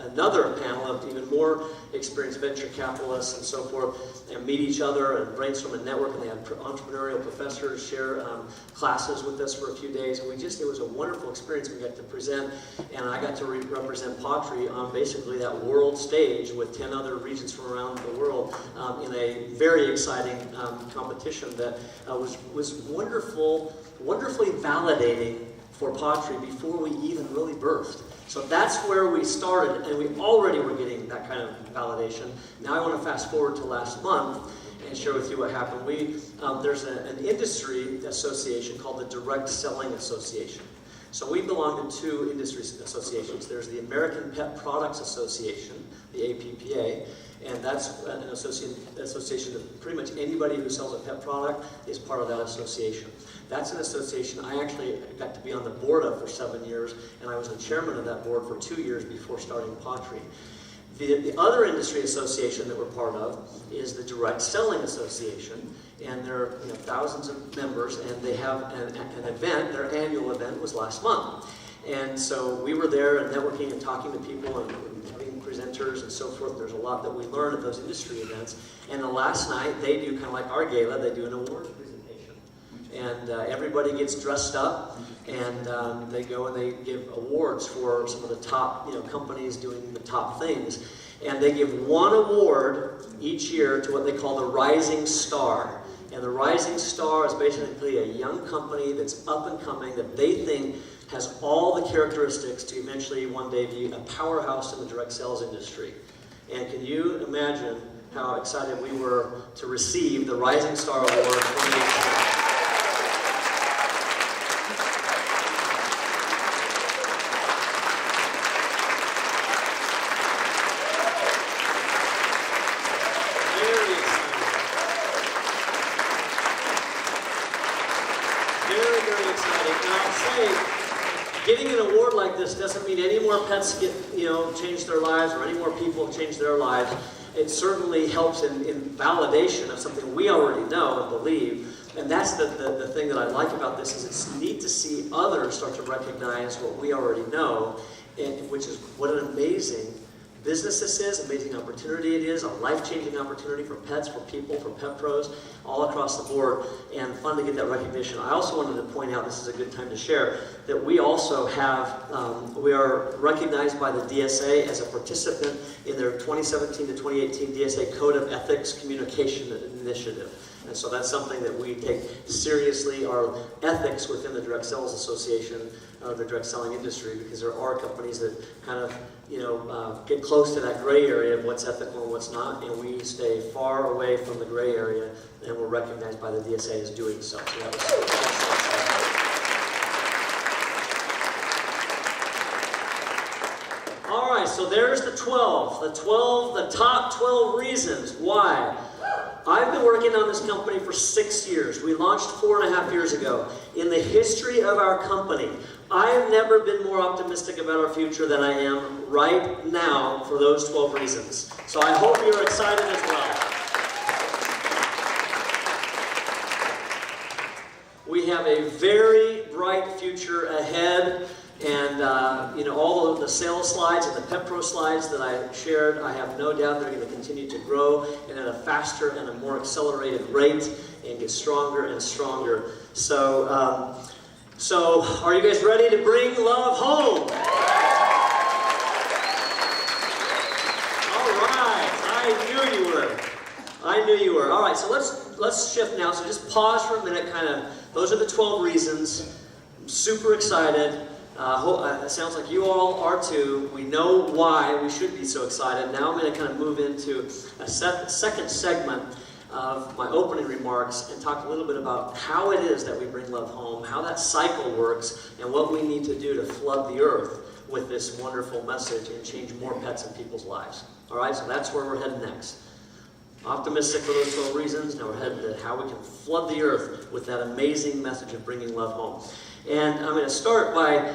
another panel of even more experienced venture capitalists and so forth, and meet each other and brainstorm and network. And they had entrepreneurial professors share classes with us for a few days. And it was a wonderful experience. We got to present, and I got to represent Pottery on basically that world stage with 10 other regions from around the world in a very exciting competition that was wonderfully validating for Pottery before we even really birthed. So that's where we started, and we already were getting that kind of validation. Now I want to fast forward to last month and share with you what happened. There's an industry association called the Direct Selling Association. So we belong to two industry associations. There's the American Pet Products Association, the APPA, and that's an association that pretty much anybody who sells a pet product is part of that association. That's an association I actually got to be on the board of for 7 years, and I was the chairman of that board for 2 years before starting Pottery. The other industry association that we're part of is the Direct Selling Association, and there are thousands of members, and they have an event. Their annual event was last month. And so we were there and networking and talking to people and having presenters and so forth. There's a lot that we learn at those industry events. And the last night, they do kind of like our gala, they do an awards presentation. And everybody gets dressed up, and they go and they give awards for some of the top companies doing the top things. And they give one award each year to what they call the Rising Star. And the Rising Star is basically a young company that's up and coming that they think has all the characteristics to eventually one day be a powerhouse in the direct sales industry. And can you imagine how excited we were to receive the Rising Star Award from the Getting an award like this doesn't mean any more pets get, change their lives or any more people change their lives. It certainly helps in validation of something we already know and believe. And that's the thing that I like about this is it's neat to see others start to recognize what we already know, which is what an amazing business this is, amazing opportunity it is, a life-changing opportunity for pets, for people, for pet pros, all across the board, and fun to get that recognition. I also wanted to point out, this is a good time to share, that we also have, we are recognized by the DSA as a participant in their 2017 to 2018 DSA Code of Ethics Communication Initiative. And so that's something that we take seriously, our ethics within the Direct Sales Association, the direct selling industry, because there are companies that kind of, get close to that gray area of what's ethical and what's not, and we stay far away from the gray area, and we're recognized by the DSA as doing so. So that was all right, so there's the top 12 reasons why. I've been working on this company for 6 years. We launched 4.5 years ago. In the history of our company, I've never been more optimistic about our future than I am right now for those 12 reasons. So I hope you're excited as well. We have a very bright future ahead. And all of the sales slides and the Pet Pro slides that I shared, I have no doubt they're going to continue to grow and at a faster and a more accelerated rate and get stronger and stronger. So are you guys ready to bring love home? All right, I knew you were. All right, so let's shift now. So just pause for a minute, those are the 12 reasons. I'm super excited. It sounds like you all are too. We know why we should be so excited. Now I'm going to kind of move into a second segment of my opening remarks and talk a little bit about how it is that we bring love home, how that cycle works, and what we need to do to flood the earth with this wonderful message and change more pets in people's lives. All right, so that's where we're heading next. Optimistic for those 12 reasons. Now we're headed to how we can flood the earth with that amazing message of bringing love home. And I'm going to start by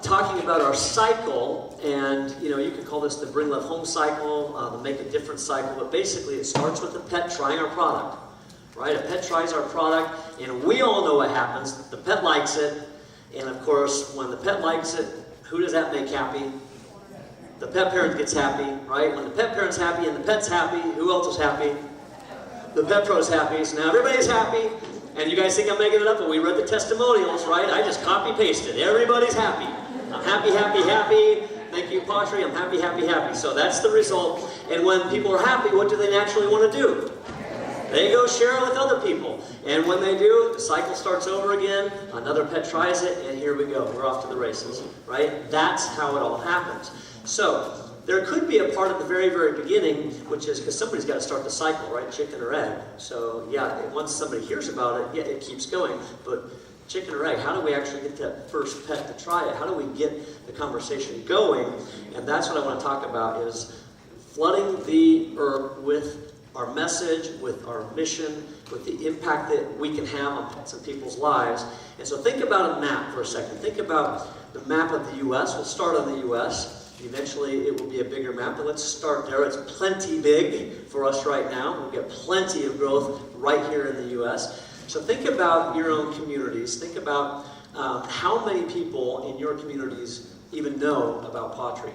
talking about our cycle, and you could call this the Bring Love Home cycle, the Make a Difference cycle, but basically it starts with the pet trying our product, right? A pet tries our product, and we all know what happens. The pet likes it, and of course, when the pet likes it, who does that make happy? The pet parent gets happy, right? When the pet parent's happy and the pet's happy, who else is happy? The pet pro's happy, so now everybody's happy. And you guys think I'm making it up, but we read the testimonials, right? I just copy-pasted. Everybody's happy. I'm happy, happy, happy. Thank you, Pottery. I'm happy, happy, happy. So that's the result. And when people are happy, what do they naturally want to do? They go share it with other people. And when they do, the cycle starts over again. Another pet tries it, and here we go. We're off to the races, right? That's how it all happens. So there could be a part at the very, very beginning, which is because somebody's got to start the cycle, right? Chicken or egg. So yeah, once somebody hears about it, yeah, it keeps going. But chicken or egg? How do we actually get that first pet to try it? How do we get the conversation going? And that's what I want to talk about, is flooding the earth with our message, with our mission, with the impact that we can have on pets and people's lives. And so think about a map for a second. Think about the map of the U.S. We'll start on the U.S. Eventually it will be a bigger map, but let's start there. It's plenty big for us right now. We'll get plenty of growth right here in the U.S. So think about your own communities. Think about how many people in your communities even know about pottery.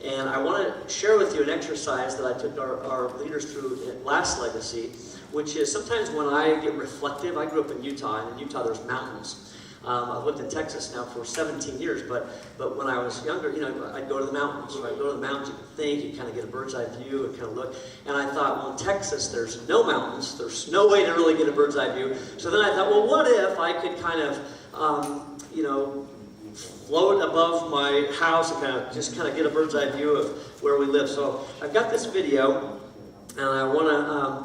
And I want to share with you an exercise that I took our leaders through at Last Legacy, which is sometimes when I get reflective. I grew up in Utah, and in Utah there's mountains. I've lived in Texas now for 17 years, but when I was younger, I'd go to the mountains. I'd go to the mountains, you could think, you kind of get a bird's eye view and kind of look. And I thought, well, in Texas there's no mountains, there's no way to really get a bird's eye view. So then I thought, well, what if I could kind of, float above my house and just get a bird's eye view of where we live. So I've got this video, and I want to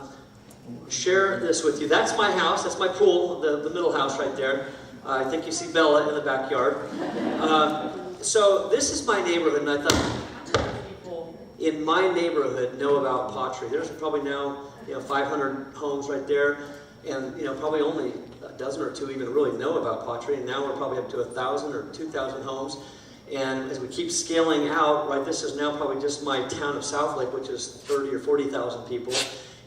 share this with you. That's my house. That's my pool, the middle house right there. I think you see Bella in the backyard. So this is my neighborhood, and I thought people in my neighborhood know about pottery. There's probably now 500 homes right there, and probably only a dozen or two even really know about pottery, and now we're probably up to 1,000 or 2,000 homes. And as we keep scaling out, right, this is now probably just my town of Southlake, which is 30 or 40,000 people.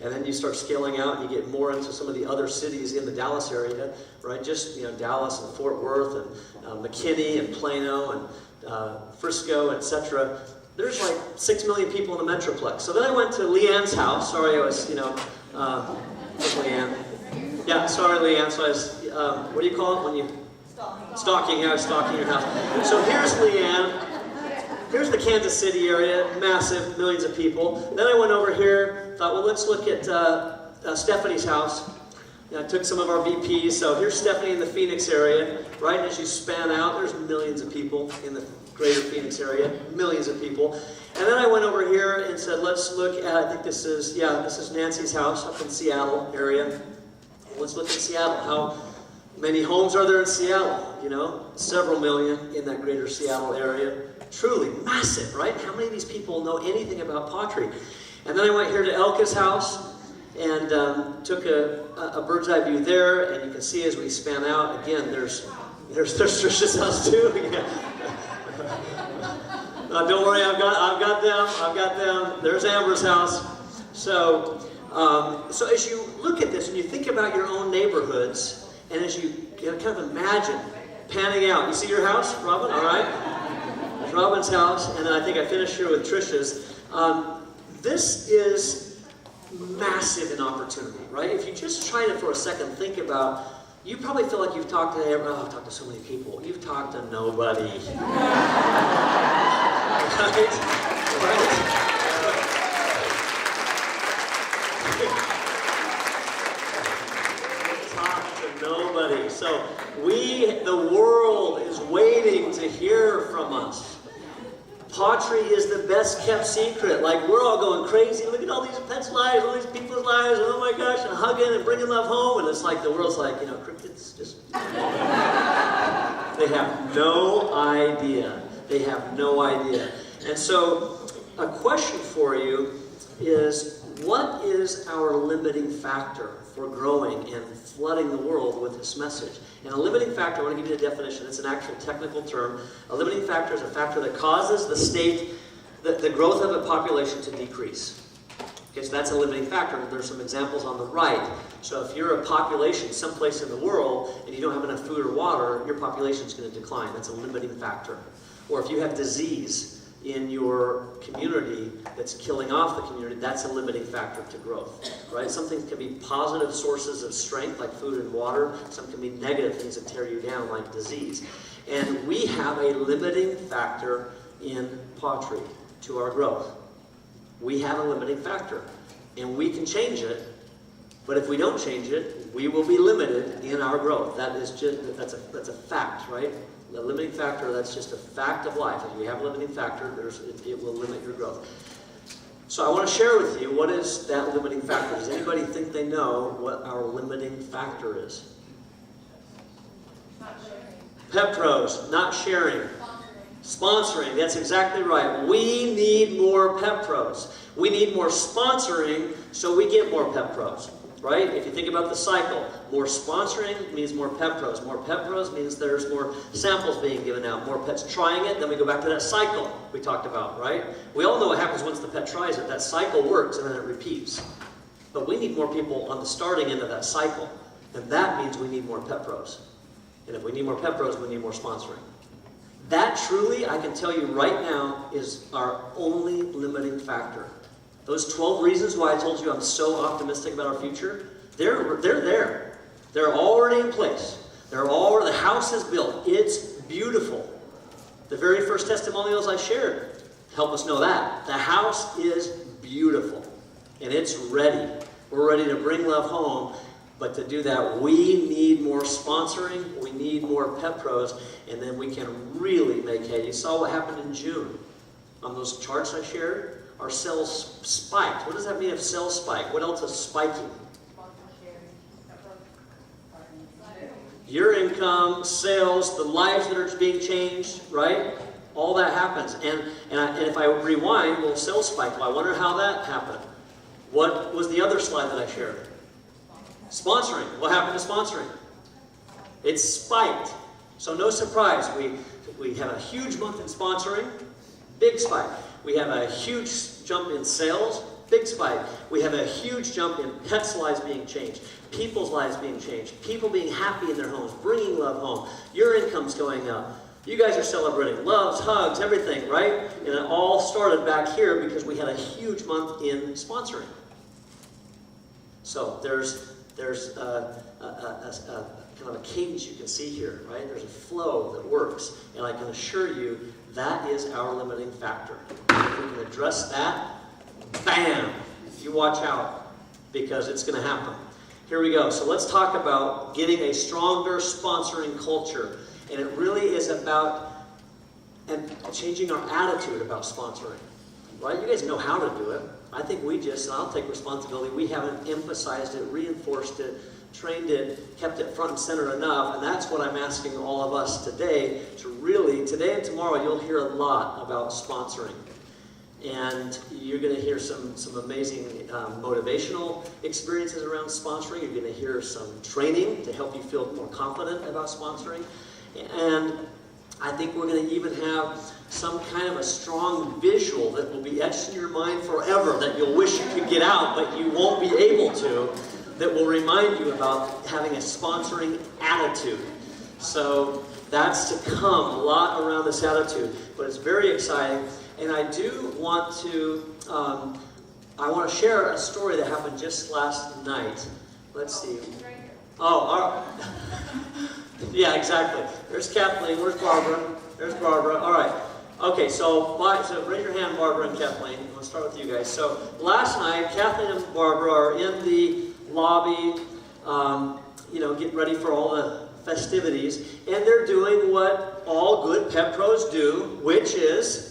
And then you start scaling out and you get more into some of the other cities in the Dallas area, right? Just, Dallas and Fort Worth and McKinney and Plano and Frisco, etc. There's like 6 million people in the Metroplex. So then I went to Leanne's house. Sorry, I was, Leanne. Yeah, sorry, Leanne. So I was, what do you call it when you... Stalking. Yeah, I was stalking your house. So here's Leanne. Here's the Kansas City area, massive, millions of people. Then I went over here, thought, well, let's look at Stephanie's house. I took some of our VPs. So here's Stephanie in the Phoenix area. Right as you span out, there's millions of people in the greater Phoenix area, millions of people. And then I went over here and said, let's look at, I think this is Nancy's house up in Seattle area. Let's look at Seattle. How many homes are there in Seattle? Several million in that greater Seattle area. Truly massive, right? How many of these people know anything about pottery? And then I went here to Elka's house and took a bird's eye view there, and you can see as we span out, again, there's Trish's house too. Don't worry, I've got them. There's Amber's house. So as you look at this and you think about your own neighborhoods, and as you kind of imagine panning out, you see your house, Robin? All right. There's Robin's house, and then I think I finished here with Trish's. This is massive in opportunity, right? If you just try to, for a second, think about, you probably feel like you've talked to I've talked to so many people. You've talked to nobody. Right? Nobody. So the world is waiting to hear from us. Pottery is the best kept secret. Like, we're all going crazy. Look at all these pets' lives, all these people's lives, and oh my gosh, and hugging and bringing love home. And it's like the world's like, crickets just... They have no idea. They have no idea. And so, a question for you is, what is our limiting factor for growing and flooding the world with this message? And a limiting factor, I want to give you a definition. It's an actual technical term. A limiting factor is a factor that causes the growth of a population to decrease. Okay, so that's a limiting factor. There's some examples on the right. So if you're a population someplace in the world and you don't have enough food or water, your population is going to decline. That's a limiting factor. Or if you have disease in your community that's killing off the community, that's a limiting factor to growth, right? Some things can be positive sources of strength, like food and water. Some can be negative things that tear you down, like disease. And we have a limiting factor in pottery to our growth. We have a limiting factor, and we can change it, but if we don't change it, we will be limited in our growth. That's a fact, right? The limiting factor, that's just a fact of life. If you have a limiting factor, it will limit your growth. So I want to share with you, what is that limiting factor? Does anybody think they know what our limiting factor is? Pet pros, not sharing. Sponsoring, that's exactly right. We need more pet pros. We need more sponsoring so we get more pet pros, right? If you think about the cycle, more sponsoring means more pet pros. More pet pros means there's more samples being given out, more pets trying it, then we go back to that cycle we talked about, right? We all know what happens once the pet tries it. That cycle works and then it repeats. But we need more people on the starting end of that cycle, and that means we need more pet pros. And if we need more pet pros, we need more sponsoring. That truly, I can tell you right now, is our only limiting factor. Those 12 reasons why I told you I'm so optimistic about our future, they're there. They're already in place. The house is built. It's beautiful. The very first testimonials I shared help us know that. The house is beautiful. And it's ready. We're ready to bring love home. But to do that, we need more sponsoring, we need more pet pros, and then we can really make hay. You saw what happened in June. On those charts I shared, our sales spiked. What does that mean if sales spike? What else is spiking? Your income, sales, the lives that are being changed, right? All that happens. And if I rewind, well, sales spiked. Well, I wonder how that happened. What was the other slide that I shared? Sponsoring. What happened to sponsoring? It spiked. So no surprise. We have a huge month in sponsoring, big spike. We have a huge jump in sales, big spike. We have a huge jump in pets' lives being changed, people's lives being changed, people being happy in their homes, bringing love home. Your income's going up. You guys are celebrating loves, hugs, everything, right? And it all started back here because we had a huge month in sponsoring. So there's kind of a cadence you can see here, right? There's a flow that works, and I can assure you that is our limiting factor. If we can address that, bam! You watch out, because it's going to happen. Here we go. So let's talk about getting a stronger sponsoring culture, and it really is about changing our attitude about sponsoring, right? You guys know how to do it. I think and I'll take responsibility, we haven't emphasized it, reinforced it, trained it, kept it front and center enough, and that's what I'm asking all of us today to really, today and tomorrow, you'll hear a lot about sponsoring. And you're going to hear some amazing motivational experiences around sponsoring. You're going to hear some training to help you feel more confident about sponsoring. And I think we're going to even have some kind of a strong visual that will be etched in your mind forever, that you'll wish you could get out, but you won't be able to, that will remind you about having a sponsoring attitude. So that's to come, a lot around this attitude, but it's very exciting. And I do want to, I want to share a story that happened just last night. Let's see. Oh, all right. Yeah, exactly. There's Kathleen. Where's Barbara? There's Barbara. All right. Okay, so raise your hand, Barbara and Kathleen. Let's start with you guys. So last night, Kathleen and Barbara are in the lobby, getting ready for all the festivities, and they're doing what all good pet pros do, which is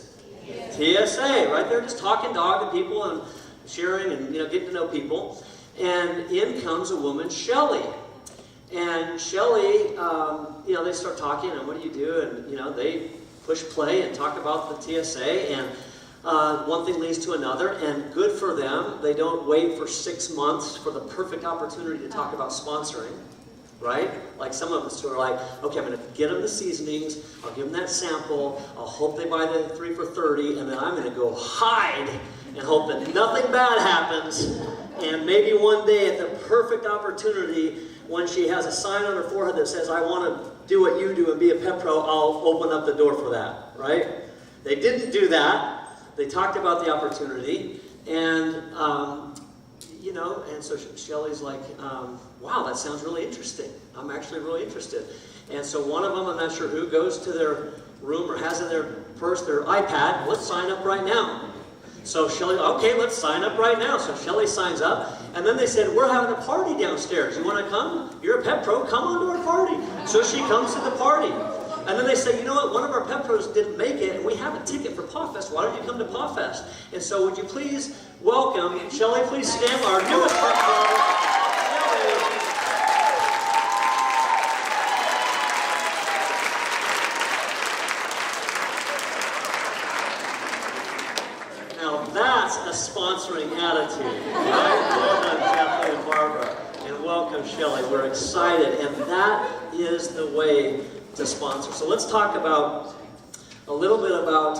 TSA, right? They're just talking dog to people and sharing and getting to know people. And in comes a woman, Shelly. And Shelly, they start talking, and what do you do? And they push play and talk about the TSA, and one thing leads to another, and good for them. They don't wait for 6 months for the perfect opportunity to talk about sponsoring, right? Like some of us who are like, okay, I'm going to get them the seasonings, I'll give them that sample, I'll hope they buy the 3 for $30, and then I'm going to go hide and hope that nothing bad happens, and maybe one day at the perfect opportunity, when she has a sign on her forehead that says, I want to do what you do and be a pet pro, I'll open up the door for that, right? They didn't do that. They talked about the opportunity, and, and so Shelly's like, wow, that sounds really interesting. I'm actually really interested. And so one of them, I'm not sure who, goes to their room or has in their purse their iPad, let's sign up right now. So Shelly, okay, let's sign up right now. So Shelly signs up, and then they said, we're having a party downstairs. You want to come? You're a pet pro, come on to our party. So she comes to the party. And then they say, you know what, one of our pet pros didn't make it, and we have a ticket for pawFest. Why don't you come to pawFest? And so would you please welcome, Shelly, please stand, our newest pet pro, Shelly. that's a sponsoring attitude, right? Well done, Kathleen and Barbara, and welcome, Shelley. We're excited, and that is the way to sponsor. So let's talk about a little bit about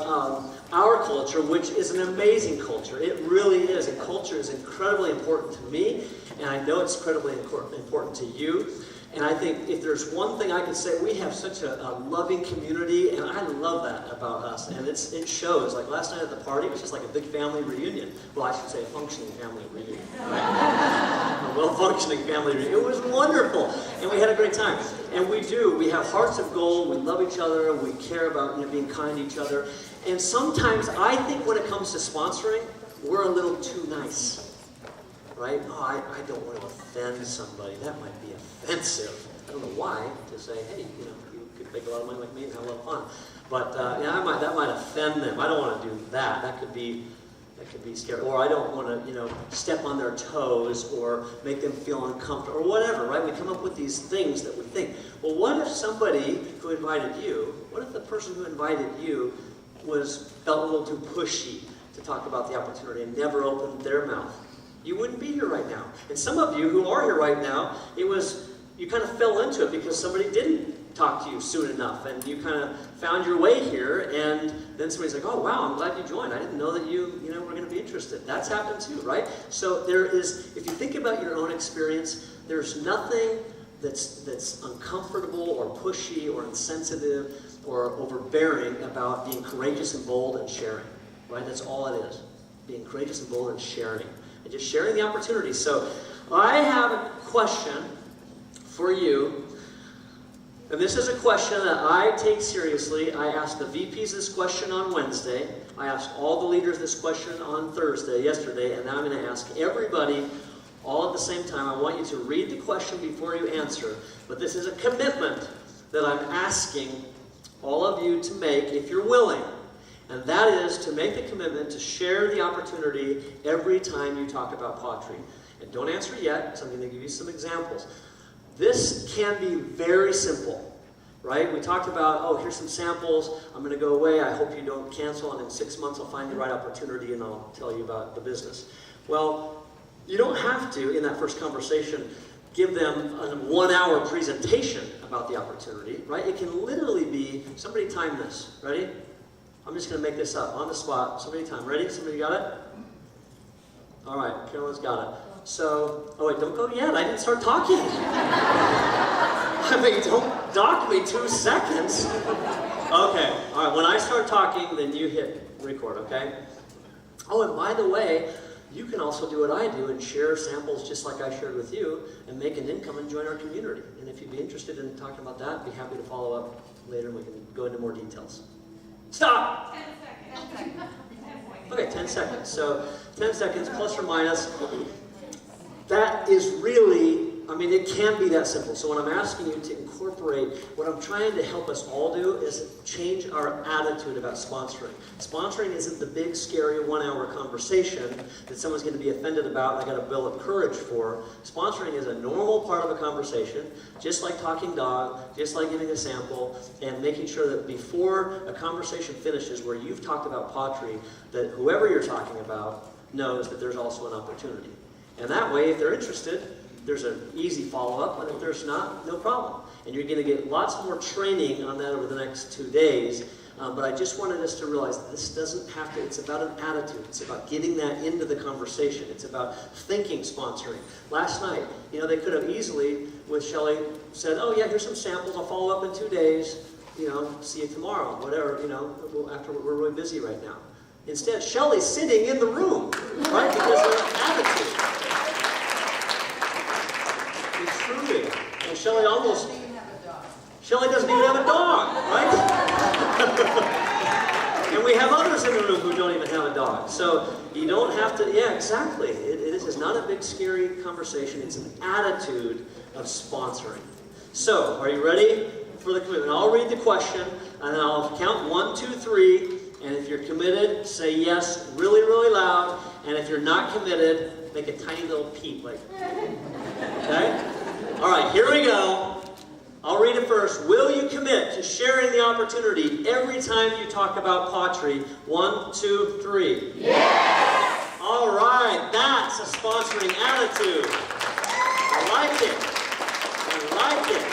our culture, which is an amazing culture. It really is, and culture is incredibly important to me, and I know it's incredibly important to you. And I think if there's one thing I could say, we have such a loving community, and I love that about us. And it shows. Like last night at the party, it was just like a big family reunion. Well, I should say a functioning family reunion. Right? A well-functioning family reunion. It was wonderful, and we had a great time. And we do. We have hearts of gold. We love each other. We care about being kind to each other. And sometimes I think when it comes to sponsoring, we're a little too nice. Right? Oh, I don't want to offend somebody. That might be offensive. I don't know why, to say, hey, you could make a lot of money like me and have a lot of fun. But that might offend them. I don't want to do that. That could be scary. Or I don't want to, step on their toes or make them feel uncomfortable or whatever, right? We come up with these things that we think. Well, what if somebody who invited you, what if the person who invited you felt a little too pushy to talk about the opportunity and never opened their mouth? You wouldn't be here right now. And some of you who are here right now, you kind of fell into it because somebody didn't talk to you soon enough, and you kind of found your way here, and then somebody's like, oh wow, I'm glad you joined. I didn't know that you were going to be interested. That's happened too, right? So if you think about your own experience, there's nothing that's uncomfortable or pushy or insensitive or overbearing about being courageous and bold and sharing, right? That's all it is. Being courageous and bold and sharing. And just sharing the opportunity. So I have a question for you. And this is a question that I take seriously. I asked the VPs this question on Wednesday. I asked all the leaders this question on yesterday, and now I'm going to ask everybody all at the same time. I want you to read the question before you answer. But this is a commitment that I'm asking all of you to make if you're willing. And that is to make the commitment to share the opportunity every time you talk about pottery. And don't answer yet, because I'm going to give you some examples. This can be very simple, right? We talked about, here's some samples. I'm going to go away. I hope you don't cancel. And in 6 months, I'll find the right opportunity, and I'll tell you about the business. Well, you don't have to, in that first conversation, give them a 1-hour presentation about the opportunity, right? It can literally be, somebody time this. Ready? I'm just going to make this up on the spot. Somebody time. Ready? Somebody got it? All right. Carolyn's got it. So, wait, don't go yet. I didn't start talking. I mean, don't dock me 2 seconds. Okay. All right. When I start talking, then you hit record, okay? Oh, and by the way, you can also do what I do and share samples just like I shared with you and make an income and join our community. And if you'd be interested in talking about that, I'd be happy to follow up later and we can go into more details. Stop! 10 seconds. Okay, 10 seconds. So 10 seconds plus or minus. That is really, it can be that simple. So when I'm asking you to incorporate, what I'm trying to help us all do is change our attitude about sponsoring. Sponsoring isn't the big, scary 1-hour conversation that someone's going to be offended about and I got a bill of courage for. Sponsoring is a normal part of a conversation, just like talking dog, just like giving a sample, and making sure that before a conversation finishes where you've talked about pottery, that whoever you're talking about knows that there's also an opportunity. And that way, if they're interested, there's an easy follow-up, and if there's not, no problem. And you're going to get lots more training on that over the next 2 days. But I just wanted us to realize that this doesn't have to, it's about an attitude. It's about getting that into the conversation. It's about thinking sponsoring. Last night, they could have easily, with Shelley, said, oh yeah, here's some samples, I'll follow up in 2 days, see you tomorrow, whatever, after we're really busy right now. Instead, Shelley's sitting in the room, right, because of her attitude. It's truly. And Shelley doesn't even have a dog, right? And we have others in the room who don't even have a dog. So you don't have to, yeah, exactly. It is not a big, scary conversation. It's an attitude of sponsoring. So, are you ready for the commitment? I'll read the question, and then I'll count 1, 2, 3. And if you're committed, say yes really, really loud. And if you're not committed, make a tiny little peep, like, okay? All right, here we go. I'll read it first. Will you commit to sharing the opportunity every time you talk about pottery? 1, 2, 3. Yes! That's a sponsoring attitude. I like it. I like it.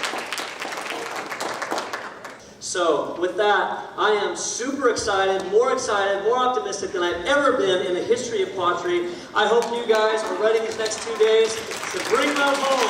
So, with that, I am super excited, more optimistic than I've ever been in the history of pottery. I hope you guys are ready these next 2 days to bring love home.